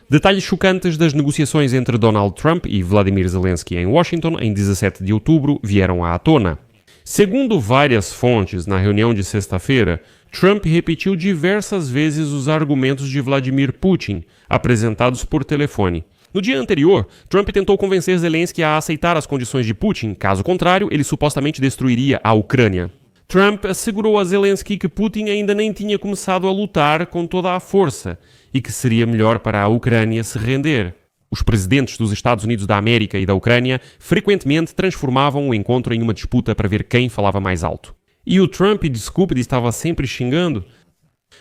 Detalhes chocantes das negociações entre Donald Trump e Vladimir Zelensky em Washington em 17 de outubro vieram à tona. Segundo várias fontes, na reunião de sexta-feira, Trump repetiu diversas vezes os argumentos de Vladimir Putin, apresentados por telefone. No dia anterior, Trump tentou convencer Zelensky a aceitar as condições de Putin, caso contrário, ele supostamente destruiria a Ucrânia. Trump assegurou a Zelensky que Putin ainda nem tinha começado a lutar com toda a força e que seria melhor para a Ucrânia se render. Os presidentes dos Estados Unidos da América e da Ucrânia frequentemente transformavam o encontro em uma disputa para ver quem falava mais alto. E o Trump, desculpe, estava sempre xingando.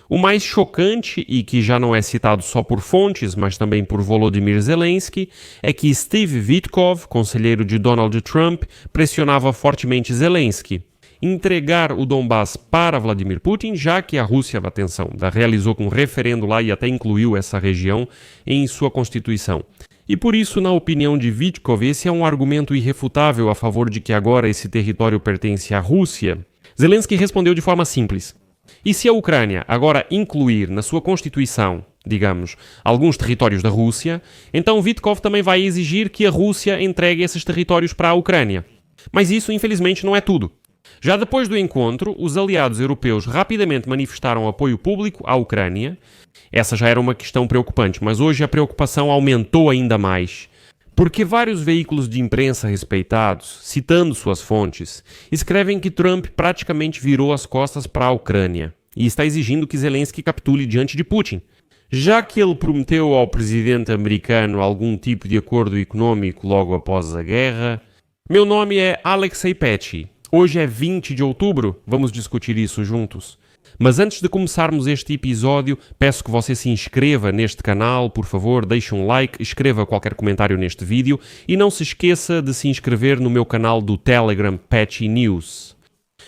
O mais chocante, e que já não é citado só por fontes, mas também por Volodymyr Zelensky, é que Steve Witkoff, conselheiro de Donald Trump, pressionava fortemente Zelensky entregar o Donbass para Vladimir Putin, já que a Rússia, atenção, realizou um referendo lá e até incluiu essa região em sua Constituição. E por isso, na opinião de Witkoff, esse é um argumento irrefutável a favor de que agora esse território pertence à Rússia. Zelensky respondeu de forma simples. E se a Ucrânia agora incluir na sua Constituição, digamos, alguns territórios da Rússia, então Witkoff também vai exigir que a Rússia entregue esses territórios para a Ucrânia. Mas isso, infelizmente, não é tudo. Já depois do encontro, os aliados europeus rapidamente manifestaram apoio público à Ucrânia. Essa já era uma questão preocupante, mas hoje a preocupação aumentou ainda mais, porque vários veículos de imprensa respeitados, citando suas fontes, escrevem que Trump praticamente virou as costas para a Ucrânia e está exigindo que Zelensky capitule diante de Putin, já que ele prometeu ao presidente americano algum tipo de acordo econômico logo após a guerra. Meu nome é Alexei Petty. Hoje é 20 de outubro, vamos discutir isso juntos. Mas antes de começarmos este episódio, peço que você se inscreva neste canal, por favor, deixe um like, escreva qualquer comentário neste vídeo e não se esqueça de se inscrever no meu canal do Telegram Petty News.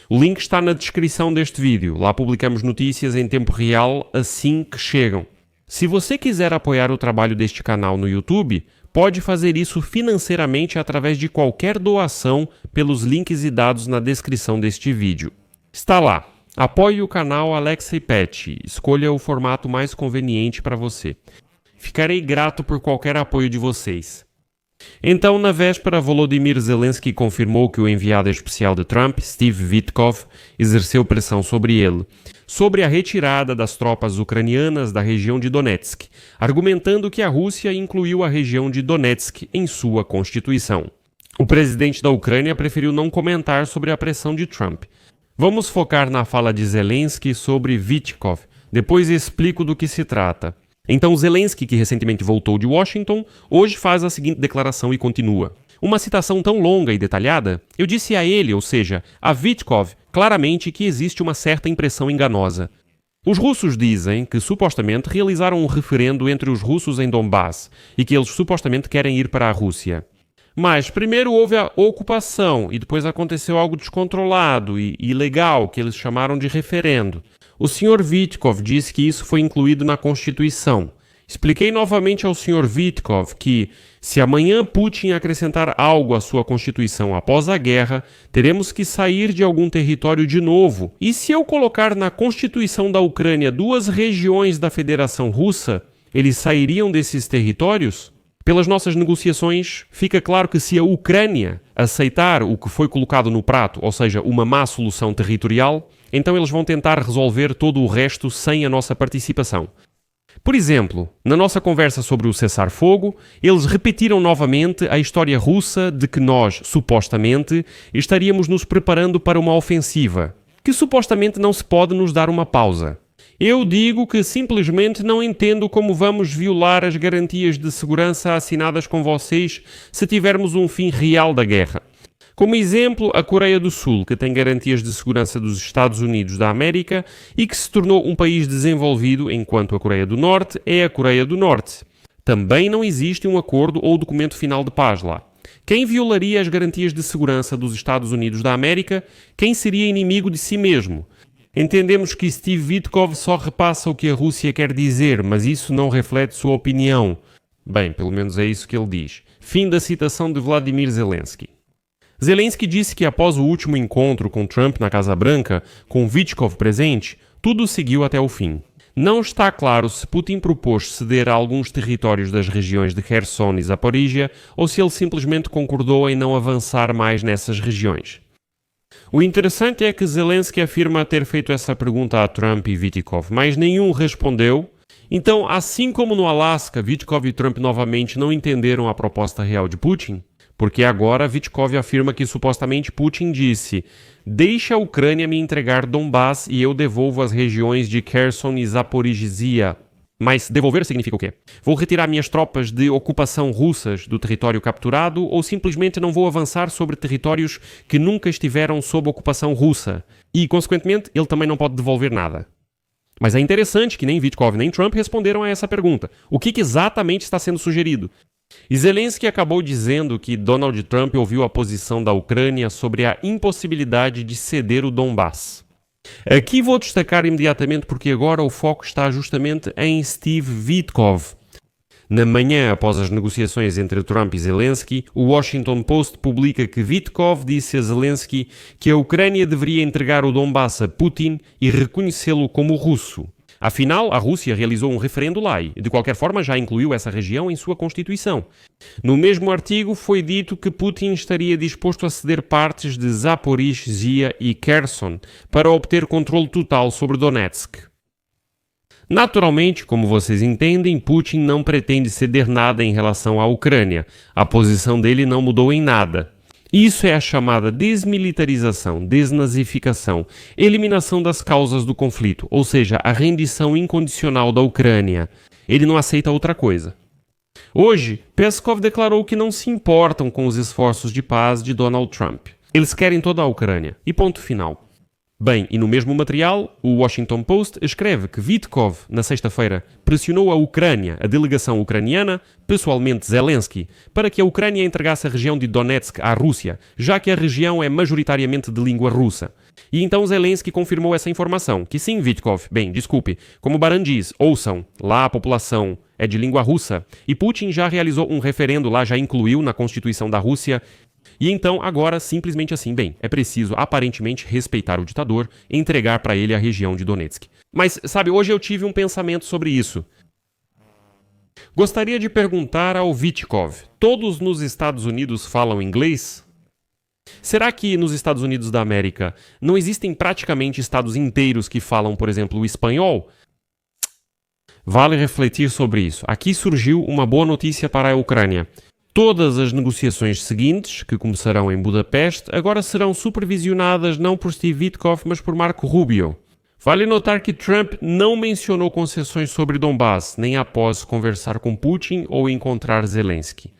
O link está na descrição deste vídeo, lá publicamos notícias em tempo real assim que chegam. Se você quiser apoiar o trabalho deste canal no YouTube, pode fazer isso financeiramente através de qualquer doação pelos links e dados na descrição deste vídeo. Está lá. Apoie o canal Alexei Petty. Escolha o formato mais conveniente para você. Ficarei grato por qualquer apoio de vocês. Então, na véspera, Volodymyr Zelensky confirmou que o enviado especial de Trump, Steve Witkoff, exerceu pressão sobre ele, sobre a retirada das tropas ucranianas da região de Donetsk, argumentando que a Rússia incluiu a região de Donetsk em sua Constituição. O presidente da Ucrânia preferiu não comentar sobre a pressão de Trump. Vamos focar na fala de Zelensky sobre Witkoff, depois explico do que se trata. Então Zelensky, que recentemente voltou de Washington, hoje faz a seguinte declaração e continua. Uma citação tão longa e detalhada, eu disse a ele, ou seja, a Witkoff, claramente que existe uma certa impressão enganosa. Os russos dizem que supostamente realizaram um referendo entre os russos em Donbass e que eles supostamente querem ir para a Rússia. Mas primeiro houve a ocupação e depois aconteceu algo descontrolado e ilegal que eles chamaram de referendo. O Sr. Witkoff disse que isso foi incluído na Constituição. Expliquei novamente ao Sr. Witkoff que, se amanhã Putin acrescentar algo à sua Constituição após a guerra, teremos que sair de algum território de novo. E se eu colocar na Constituição da Ucrânia 2 regiões da Federação Russa, eles sairiam desses territórios? Pelas nossas negociações, fica claro que se a Ucrânia aceitar o que foi colocado no prato, ou seja, uma má solução territorial, então eles vão tentar resolver todo o resto sem a nossa participação. Por exemplo, na nossa conversa sobre o cessar-fogo, eles repetiram novamente a história russa de que nós, supostamente, estaríamos nos preparando para uma ofensiva, que supostamente não se pode nos dar uma pausa. Eu digo que simplesmente não entendo como vamos violar as garantias de segurança assinadas com vocês se tivermos um fim real da guerra. Como exemplo, a Coreia do Sul, que tem garantias de segurança dos Estados Unidos da América e que se tornou um país desenvolvido, enquanto a Coreia do Norte é a Coreia do Norte. Também não existe um acordo ou documento final de paz lá. Quem violaria as garantias de segurança dos Estados Unidos da América, quem seria inimigo de si mesmo? Entendemos que Steve Witkoff só repassa o que a Rússia quer dizer, mas isso não reflete sua opinião. Bem, pelo menos é isso que ele diz. Fim da citação de Vladimir Zelensky. Zelensky disse que após o último encontro com Trump na Casa Branca, com Witkoff presente, tudo seguiu até o fim. Não está claro se Putin propôs ceder a alguns territórios das regiões de Kherson e Zaporizhia ou se ele simplesmente concordou em não avançar mais nessas regiões. O interessante é que Zelensky afirma ter feito essa pergunta a Trump e Vitkov, mas nenhum respondeu. Então, assim como no Alasca, Vitkov e Trump novamente não entenderam a proposta real de Putin, porque agora Vitkov afirma que supostamente Putin disse: deixa a Ucrânia me entregar Donbass e eu devolvo as regiões de Kherson e Zaporizhia. Mas devolver significa o quê? Vou retirar minhas tropas de ocupação russas do território capturado ou simplesmente não vou avançar sobre territórios que nunca estiveram sob ocupação russa? E, consequentemente, ele também não pode devolver nada. Mas é interessante que nem Vitkov nem Trump responderam a essa pergunta. O que exatamente está sendo sugerido? E Zelensky acabou dizendo que Donald Trump ouviu a posição da Ucrânia sobre a impossibilidade de ceder o Donbass. Aqui vou destacar imediatamente porque agora o foco está justamente em Steve Vitkov. Na manhã após as negociações entre Trump e Zelensky, o Washington Post publica que Vitkov disse a Zelensky que a Ucrânia deveria entregar o Donbass a Putin e reconhecê-lo como russo. Afinal, a Rússia realizou um referendo lá e, de qualquer forma, já incluiu essa região em sua Constituição. No mesmo artigo foi dito que Putin estaria disposto a ceder partes de Zaporizhia e Kherson para obter controle total sobre Donetsk. Naturalmente, como vocês entendem, Putin não pretende ceder nada em relação à Ucrânia. A posição dele não mudou em nada. Isso é a chamada desmilitarização, desnazificação, eliminação das causas do conflito, ou seja, a rendição incondicional da Ucrânia. Ele não aceita outra coisa. Hoje, Peskov declarou que não se importam com os esforços de paz de Donald Trump. Eles querem toda a Ucrânia. E ponto final. Bem, e no mesmo material, o Washington Post escreve que Vitkov, na sexta-feira, pressionou a Ucrânia, a delegação ucraniana, pessoalmente Zelensky, para que a Ucrânia entregasse a região de Donetsk à Rússia, já que a região é majoritariamente de língua russa. E então Zelensky confirmou essa informação, que sim, Vitkov, bem, desculpe, como Baran diz, ouçam, lá a população é de língua russa, e Putin já realizou um referendo lá, já incluiu na Constituição da Rússia. E então, agora, simplesmente assim, bem, é preciso aparentemente respeitar o ditador e entregar para ele a região de Donetsk. Mas, sabe, hoje eu tive um pensamento sobre isso. Gostaria de perguntar ao Vitkov, todos nos Estados Unidos falam inglês? Será que nos Estados Unidos da América não existem praticamente estados inteiros que falam, por exemplo, o espanhol? Vale refletir sobre isso. Aqui surgiu uma boa notícia para a Ucrânia. Todas as negociações seguintes, que começarão em Budapeste, agora serão supervisionadas não por Steve Vitkov, mas por Marco Rubio. Vale notar que Trump não mencionou concessões sobre Donbass, nem após conversar com Putin ou encontrar Zelensky.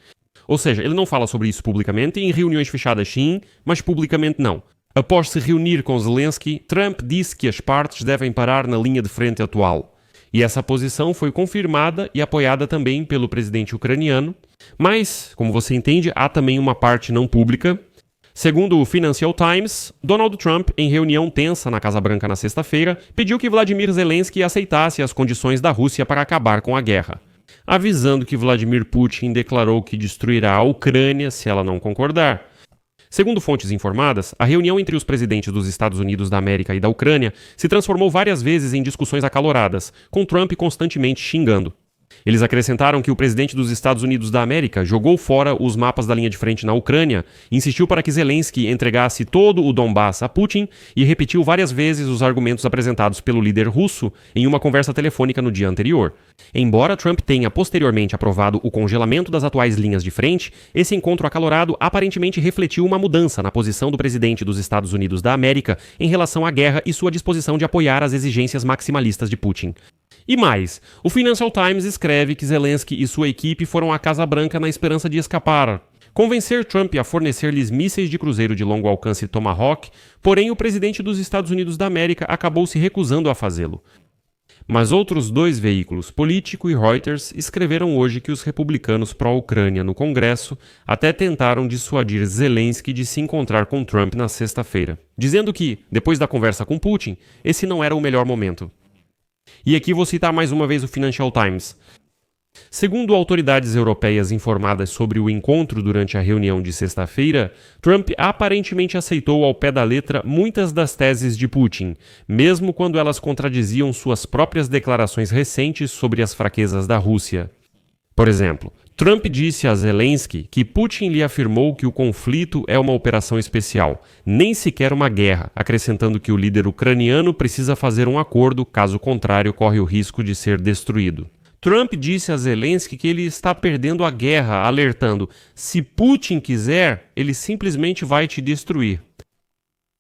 Ou seja, ele não fala sobre isso publicamente, em reuniões fechadas sim, mas publicamente não. Após se reunir com Zelensky, Trump disse que as partes devem parar na linha de frente atual. E essa posição foi confirmada e apoiada também pelo presidente ucraniano. Mas, como você entende, há também uma parte não pública. Segundo o Financial Times, Donald Trump, em reunião tensa na Casa Branca na sexta-feira, pediu que Vladimir Zelensky aceitasse as condições da Rússia para acabar com a guerra, avisando que Vladimir Putin declarou que destruirá a Ucrânia se ela não concordar. Segundo fontes informadas, a reunião entre os presidentes dos Estados Unidos da América e da Ucrânia se transformou várias vezes em discussões acaloradas, com Trump constantemente xingando. Eles acrescentaram que o presidente dos Estados Unidos da América jogou fora os mapas da linha de frente na Ucrânia, insistiu para que Zelensky entregasse todo o Donbass a Putin e repetiu várias vezes os argumentos apresentados pelo líder russo em uma conversa telefônica no dia anterior. Embora Trump tenha posteriormente aprovado o congelamento das atuais linhas de frente, esse encontro acalorado aparentemente refletiu uma mudança na posição do presidente dos Estados Unidos da América em relação à guerra e sua disposição de apoiar as exigências maximalistas de Putin. E mais, o Financial Times escreve que Zelensky e sua equipe foram à Casa Branca na esperança de escapar. Convencer Trump a fornecer-lhes mísseis de cruzeiro de longo alcance Tomahawk, porém o presidente dos Estados Unidos da América acabou se recusando a fazê-lo. Mas outros dois veículos, Politico e Reuters, escreveram hoje que os republicanos pró-Ucrânia no Congresso até tentaram dissuadir Zelensky de se encontrar com Trump na sexta-feira, dizendo que, depois da conversa com Putin, esse não era o melhor momento. E aqui vou citar mais uma vez o Financial Times. Segundo autoridades europeias informadas sobre o encontro durante a reunião de sexta-feira, Trump aparentemente aceitou ao pé da letra muitas das teses de Putin, mesmo quando elas contradiziam suas próprias declarações recentes sobre as fraquezas da Rússia. Por exemplo, Trump disse a Zelensky que Putin lhe afirmou que o conflito é uma operação especial, nem sequer uma guerra, acrescentando que o líder ucraniano precisa fazer um acordo, caso contrário corre o risco de ser destruído. Trump disse a Zelensky que ele está perdendo a guerra, alertando: se Putin quiser, ele simplesmente vai te destruir.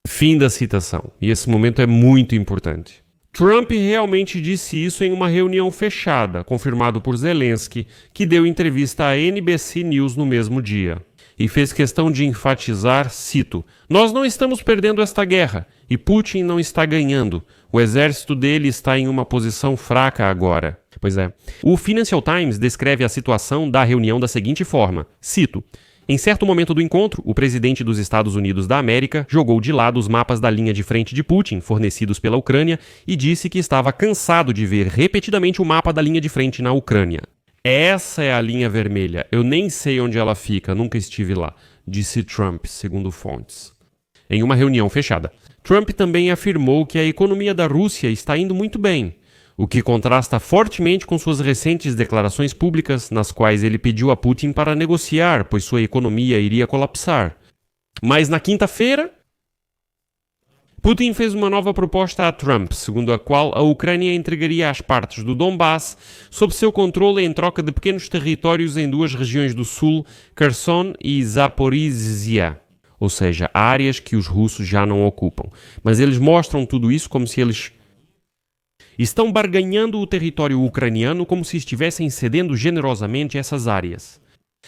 Fim da citação. E esse momento é muito importante. Trump realmente disse isso em uma reunião fechada, confirmado por Zelensky, que deu entrevista à NBC News no mesmo dia. E fez questão de enfatizar, cito: "Nós não estamos perdendo esta guerra, e Putin não está ganhando. O exército dele está em uma posição fraca agora." Pois é. O Financial Times descreve a situação da reunião da seguinte forma, cito: "Em certo momento do encontro, o presidente dos Estados Unidos da América jogou de lado os mapas da linha de frente de Putin, fornecidos pela Ucrânia, e disse que estava cansado de ver repetidamente o mapa da linha de frente na Ucrânia. Essa é a linha vermelha. Eu nem sei onde ela fica, nunca estive lá", disse Trump, segundo fontes. Em uma reunião fechada, Trump também afirmou que a economia da Rússia está indo muito bem, o que contrasta fortemente com suas recentes declarações públicas, nas quais ele pediu a Putin para negociar, pois sua economia iria colapsar. Mas na quinta-feira, Putin fez uma nova proposta a Trump, segundo a qual a Ucrânia entregaria as partes do Donbass sob seu controle em troca de pequenos territórios em duas regiões do sul, Kherson e Zaporizhia, ou seja, áreas que os russos já não ocupam. Mas eles mostram tudo isso como se eles estão barganhando o território ucraniano como se estivessem cedendo generosamente essas áreas.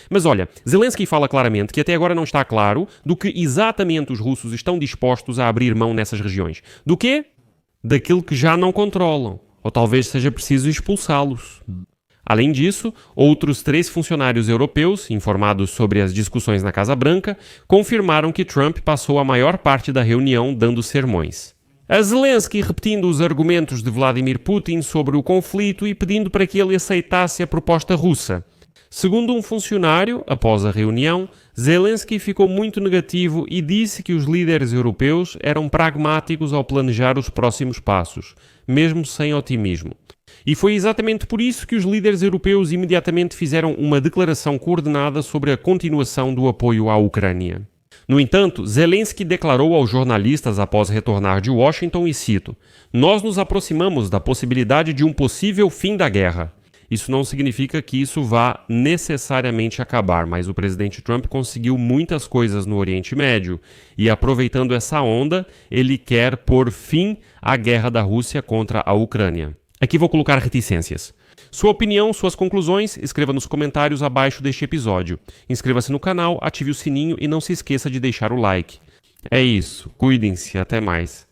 Mas olha, Zelensky fala claramente que até agora não está claro do que exatamente os russos estão dispostos a abrir mão nessas regiões. Do quê? Daquilo que já não controlam. Ou talvez seja preciso expulsá-los. Além disso, outros 3 funcionários europeus, informados sobre as discussões na Casa Branca, confirmaram que Trump passou a maior parte da reunião dando sermões. A Zelensky repetindo os argumentos de Vladimir Putin sobre o conflito e pedindo para que ele aceitasse a proposta russa. Segundo um funcionário, após a reunião, Zelensky ficou muito negativo e disse que os líderes europeus eram pragmáticos ao planejar os próximos passos, mesmo sem otimismo. E foi exatamente por isso que os líderes europeus imediatamente fizeram uma declaração coordenada sobre a continuação do apoio à Ucrânia. No entanto, Zelensky declarou aos jornalistas após retornar de Washington e cito: "Nós nos aproximamos da possibilidade de um possível fim da guerra. Isso não significa que isso vá necessariamente acabar, mas o presidente Trump conseguiu muitas coisas no Oriente Médio e, aproveitando essa onda, ele quer pôr fim à guerra da Rússia contra a Ucrânia." Aqui vou colocar reticências. Sua opinião, suas conclusões, escreva nos comentários abaixo deste episódio. Inscreva-se no canal, ative o sininho e não se esqueça de deixar o like. É isso, cuidem-se, até mais.